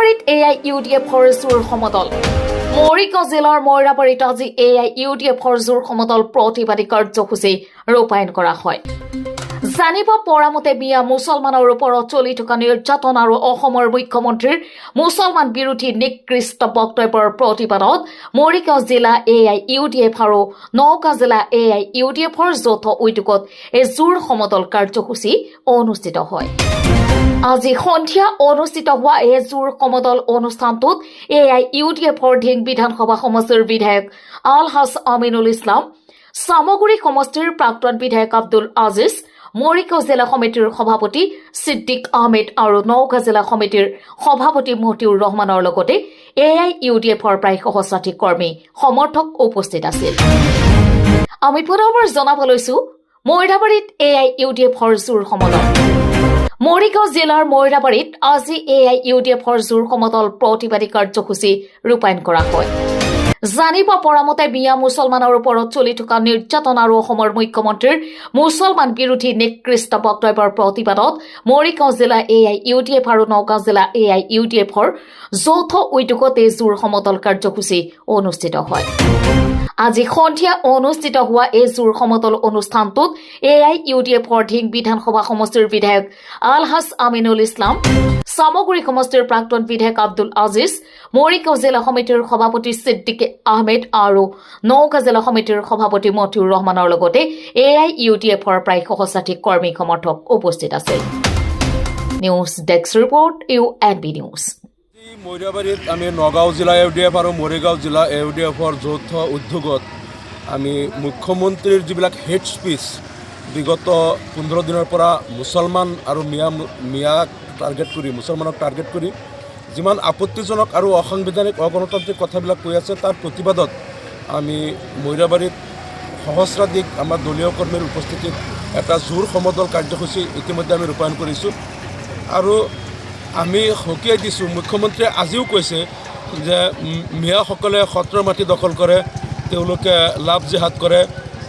মইৰাবাৰীত AIUDFৰ জোৰ সমদল মৰিগাঁও জিলাৰ মইৰাবাৰীত আজি AIUDFৰ জোৰ সমদল প্ৰতিবাদী কাৰ্যসূচী ৰূপায়ণ কৰা হয়। জানিব পৰা মতে বিয়া মুছলমানৰ ওপৰত চলি থকা নিৰ্যাতন আৰু অসমৰ মুখ্যমন্ত্ৰীৰ মুছলমান বিৰোধী নিকৃষ্ট বক্তব্যৰ প্ৰতিবাদত মৰিগাঁও জিলা AIUDF আৰু নওগাঁ জিলা AIUDFৰ যৌথ উদ্যোগত এই জোৰ সমদল কাৰ্যসূচী অনুষ্ঠিত হয়। আজি সন্ধিয়া অনুষ্ঠিত হোৱা এই জোৰ সমদল অনুষ্ঠানটোত AIUDFৰ ধিং বিধানসভা সমষ্টিৰ বিধায়ক আলহাজ আমিনুল ইছলাম, চামগুৰি সমষ্টিৰ প্ৰাক্তন বিধায়ক আব্দুল আজিজ, মৰিগাঁও জিলা সমিতিৰ সভাপতি ছিদ্দিক আহমেদ আৰু নওগাঁ জিলা সমিতিৰ সভাপতি মতিউৰ ৰহমানৰ লগতে AIUDFৰ প্ৰায় সহস্ৰাধিক কৰ্মী সমৰ্থক উপস্থিত আছিল। আমি পুনৰবাৰ জনাব লৈছো মইৰাবাৰীত AIUDFৰ জোৰ সমদল। মৰিগাঁও জিলাৰ মইৰাবাৰীত আজি AIUDFৰ জোৰ সমদল প্ৰতিবাদী কাৰ্যসূচী ৰূপায়ণ কৰা হয়। জানিব পৰা মতে বিয়া মুছলমানৰ ওপৰত চলি থকা নিৰ্যাতন আৰু অসমৰ মুখ্যমন্ত্ৰীৰ মুছলমান বিৰোধী নিকৃষ্ট বক্তব্যৰ প্ৰতিবাদত মৰিগাঁও জিলা AIUDF আৰু নওগাঁ জিলা AIUDFৰ যৌথ উদ্যোগত এই জোৰ সমদল কাৰ্যসূচী অনুষ্ঠিত হয়। আজি সন্ধিয়া অনুষ্ঠিত হোৱা এই জোৰ সমদল অনুষ্ঠানটোত AIUDFৰ ধিং বিধানসভা সমষ্টিৰ বিধায়ক আলহাজ আমিনুল ইছলাম, চামগুৰি সমষ্টিৰ প্ৰাক্তন বিধায়ক আব্দুল আজিজ, মৰিগাঁও জিলা সমিতিৰ সভাপতি ছিদ্দিক আহমেদ আৰু নওগাঁ জিলা সমিতিৰ সভাপতি মতিউৰ ৰহমানৰ লগতে AIUDFৰ প্ৰায় সহস্ৰাধিক কৰ্মী সমৰ্থক উপস্থিত আছিল। News desk report UNB news. মইৰাবাৰীত আমি নগাঁও জিলা AIUDF আৰু মৰিগাঁও জিলা AIUDFৰ যৌথ উদ্যোগত আমি মুখ্যমন্ত্ৰীৰ যিবিলাক হেড স্পীচ বিগত 15 দিনৰ পৰা মুছলমান আৰু মিয়াক টাৰ্গেট কৰি মুছলমানক টাৰ্গেট কৰি যিমান আপত্তিজনক আৰু অসাংবিধানিক অগণতান্ত্ৰিক কথাবিলাক কৈ আছে তাৰ প্ৰতিবাদত আমি মইৰাবাৰীত সহস্ৰাধিক আমাৰ দলীয় কৰ্মীৰ উপস্থিতিত এটা জোৰ সমদল কাৰ্যসূচী ইতিমধ্যে আমি ৰূপায়ণ কৰিছোঁ। আৰু আমি সকীয়াই দিছোঁ, মুখ্যমন্ত্ৰীয়ে আজিও কৈছে যে মিয়াসকলে সত্ৰৰ মাটি দখল কৰে, তেওঁলোকে লাভ জেহাদ কৰে,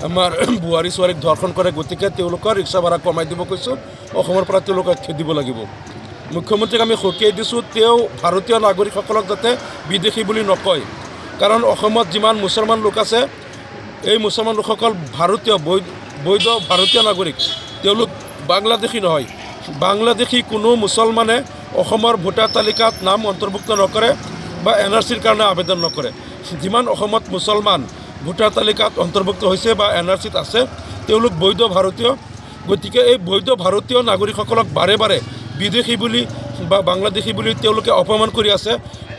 আমাৰ বোৱাৰী ছোৱালীক ধৰ্ষণ কৰে, গতিকে তেওঁলোকৰ ৰিক্সা ভাড়া কমাই দিব কৈছোঁ, অসমৰ পৰা তেওঁলোকক খেদিব লাগিব। মুখ্যমন্ত্ৰীক আমি সকীয়াই দিছোঁ, তেওঁ ভাৰতীয় নাগৰিকসকলক যাতে বিদেশী বুলি নকয়, কাৰণ অসমত যিমান মুছলমান লোক আছে এই মুছলমান লোকসকল ভাৰতীয় বৈধ ভাৰতীয় নাগৰিক, তেওঁলোক বাংলাদেশী নহয়। বাংলাদেশী কোনো মুছলমানে অসমৰ ভোটাৰ তালিকাত নাম অন্তৰ্ভুক্ত নকৰে বা NRCৰ কাৰণে আবেদন নকৰে। যিমান অসমত মুছলমান ভোটাৰ তালিকাত অন্তৰ্ভুক্ত হৈছে বা NRCত আছে তেওঁলোক বৈধ ভাৰতীয়। গতিকে এই বৈধ ভাৰতীয় নাগৰিকসকলক বাৰে বাৰে বিদেশী বুলি বা বাংলাদেশী বুলি তেওঁলোকে অপমান কৰি আছে।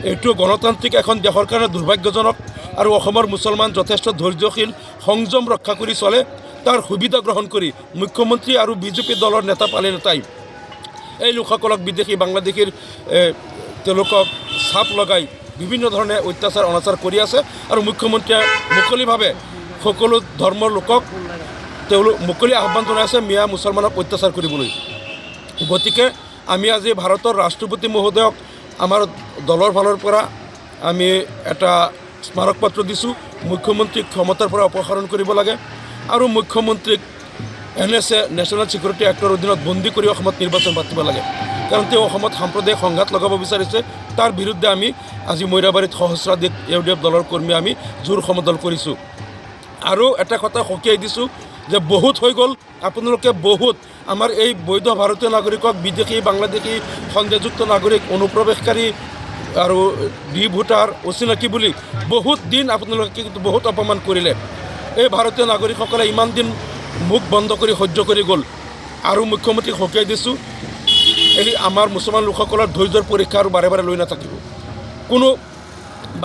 এইটো গণতান্ত্ৰিক এখন দেশৰ কাৰণে দুৰ্ভাগ্যজনক। আৰু অসমৰ মুছলমান যথেষ্ট ধৈৰ্যশীল, সংযম ৰক্ষা কৰি চলে। তাৰ সুবিধা গ্ৰহণ কৰি মুখ্যমন্ত্ৰী আৰু বিজেপি দলৰ নেতা পালে নেতাই এই লোকসকলক বিদেশী বাংলাদেশীৰ তেওঁলোকক চাপ লগাই বিভিন্ন ধৰণে অত্যাচাৰ অনাচাৰ কৰি আছে। আৰু মুখ্যমন্ত্ৰীয়ে মুকলিভাৱে সকলো ধৰ্মৰ লোকক তেওঁলোক মুকলি আহ্বান জনাই আছে মিয়া মুছলমানক অত্যাচাৰ কৰিবলৈ। গতিকে আমি আজি ভাৰতৰ ৰাষ্ট্ৰপতি মহোদয়ক আমাৰ দলৰ ফালৰ পৰা আমি এটা স্মাৰক পত্ৰ দিছোঁ, মুখ্যমন্ত্ৰীক ক্ষমতাৰ পৰা অপসাৰণ কৰিব লাগে আৰু মুখ্যমন্ত্ৰীক NSA নেশ্যনেল ছিকিউৰিটি এক্টৰ অধীনত বন্দী কৰি অসমত নিৰ্বাচন পাতিব লাগে, কাৰণ তেওঁ অসমত সাম্প্ৰদায়িক সংঘাত লগাব বিচাৰিছে। তাৰ বিৰুদ্ধে আমি আজি মইৰাবাৰীত সহস্ৰাধিক AIUDF দলৰ কৰ্মী আমি জোৰ সমদল কৰিছোঁ। আৰু এটা কথা সকীয়াই দিছোঁ যে বহুত হৈ গ'ল, আপোনালোকে বহুত আমাৰ এই বৈধ ভাৰতীয় নাগৰিকক বিদেশী বাংলাদেশী সন্দেহযুক্ত নাগৰিক অনুপ্ৰৱেশকাৰী আৰু ভোটাৰ অচিনাকি বুলি বহুত দিন আপোনালোকে কিন্তু বহুত অপমান কৰিলে। এই ভাৰতীয় নাগৰিকসকলে ইমান দিন মুখ বন্ধ কৰি সহ্য কৰি গ'ল। আৰু মুখ্যমন্ত্ৰীক সকীয়াই দিছোঁ, এই আমাৰ মুছলমান লোকসকলৰ ধৈৰ্যৰ পৰীক্ষা আৰু বাৰে বাৰে লৈ নাথাকিব। কোনো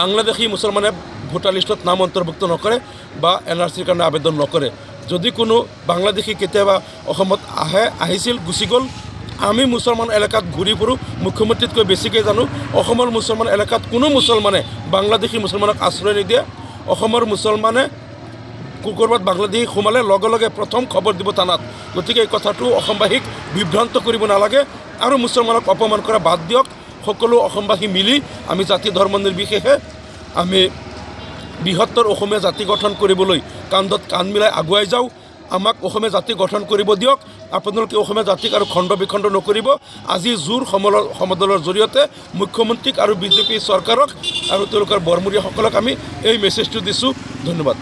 বাংলাদেশী মুছলমানে ভোটাৰ লিষ্টত নাম অন্তৰ্ভুক্ত নকৰে বা NRCৰ কাৰণে আবেদন নকৰে। যদি কোনো বাংলাদেশী কেতিয়াবা অসমত আহিছিল গুচি গ'ল, আমি মুছলমান এলেকাত ঘূৰি ফুৰোঁ, মুখ্যমন্ত্ৰীতকৈ বেছিকৈ জানো। অসমৰ মুছলমান এলেকাত কোনো মুছলমানে বাংলাদেশী মুছলমানক আশ্ৰয় নিদিয়ে। অসমৰ মুছলমানে ক'ৰবাত বাংলাদেশী সোমালে লগে লগে প্ৰথম খবৰ দিব থানাত। গতিকে এই কথাটো অসমবাসীক বিভ্ৰান্ত কৰিব নালাগে আৰু মুছলমানক অপমান কৰা বাদ দিয়ক। সকলো অসমবাসী মিলি আমি জাতি ধৰ্ম নিৰ্বিশেষে আমি বৃহত্তৰ অসমীয়া জাতি গঠন কৰিবলৈ কান্ধত কান্ধ মিলাই আগুৱাই যাওঁ। আমাক অসমীয়া জাতি গঠন কৰিব দিয়ক। আপোনালোকে অসমীয়া জাতিক আৰু খণ্ড বিখণ্ড নকৰিব। আজি জোৰ সমদলৰ জৰিয়তে মুখ্যমন্ত্ৰীক আৰু বিজেপি চৰকাৰক আৰু তেওঁলোকৰ বৰমূৰীয়াসকলক আমি এই মেছেজটো দিছোঁ। ধন্যবাদ।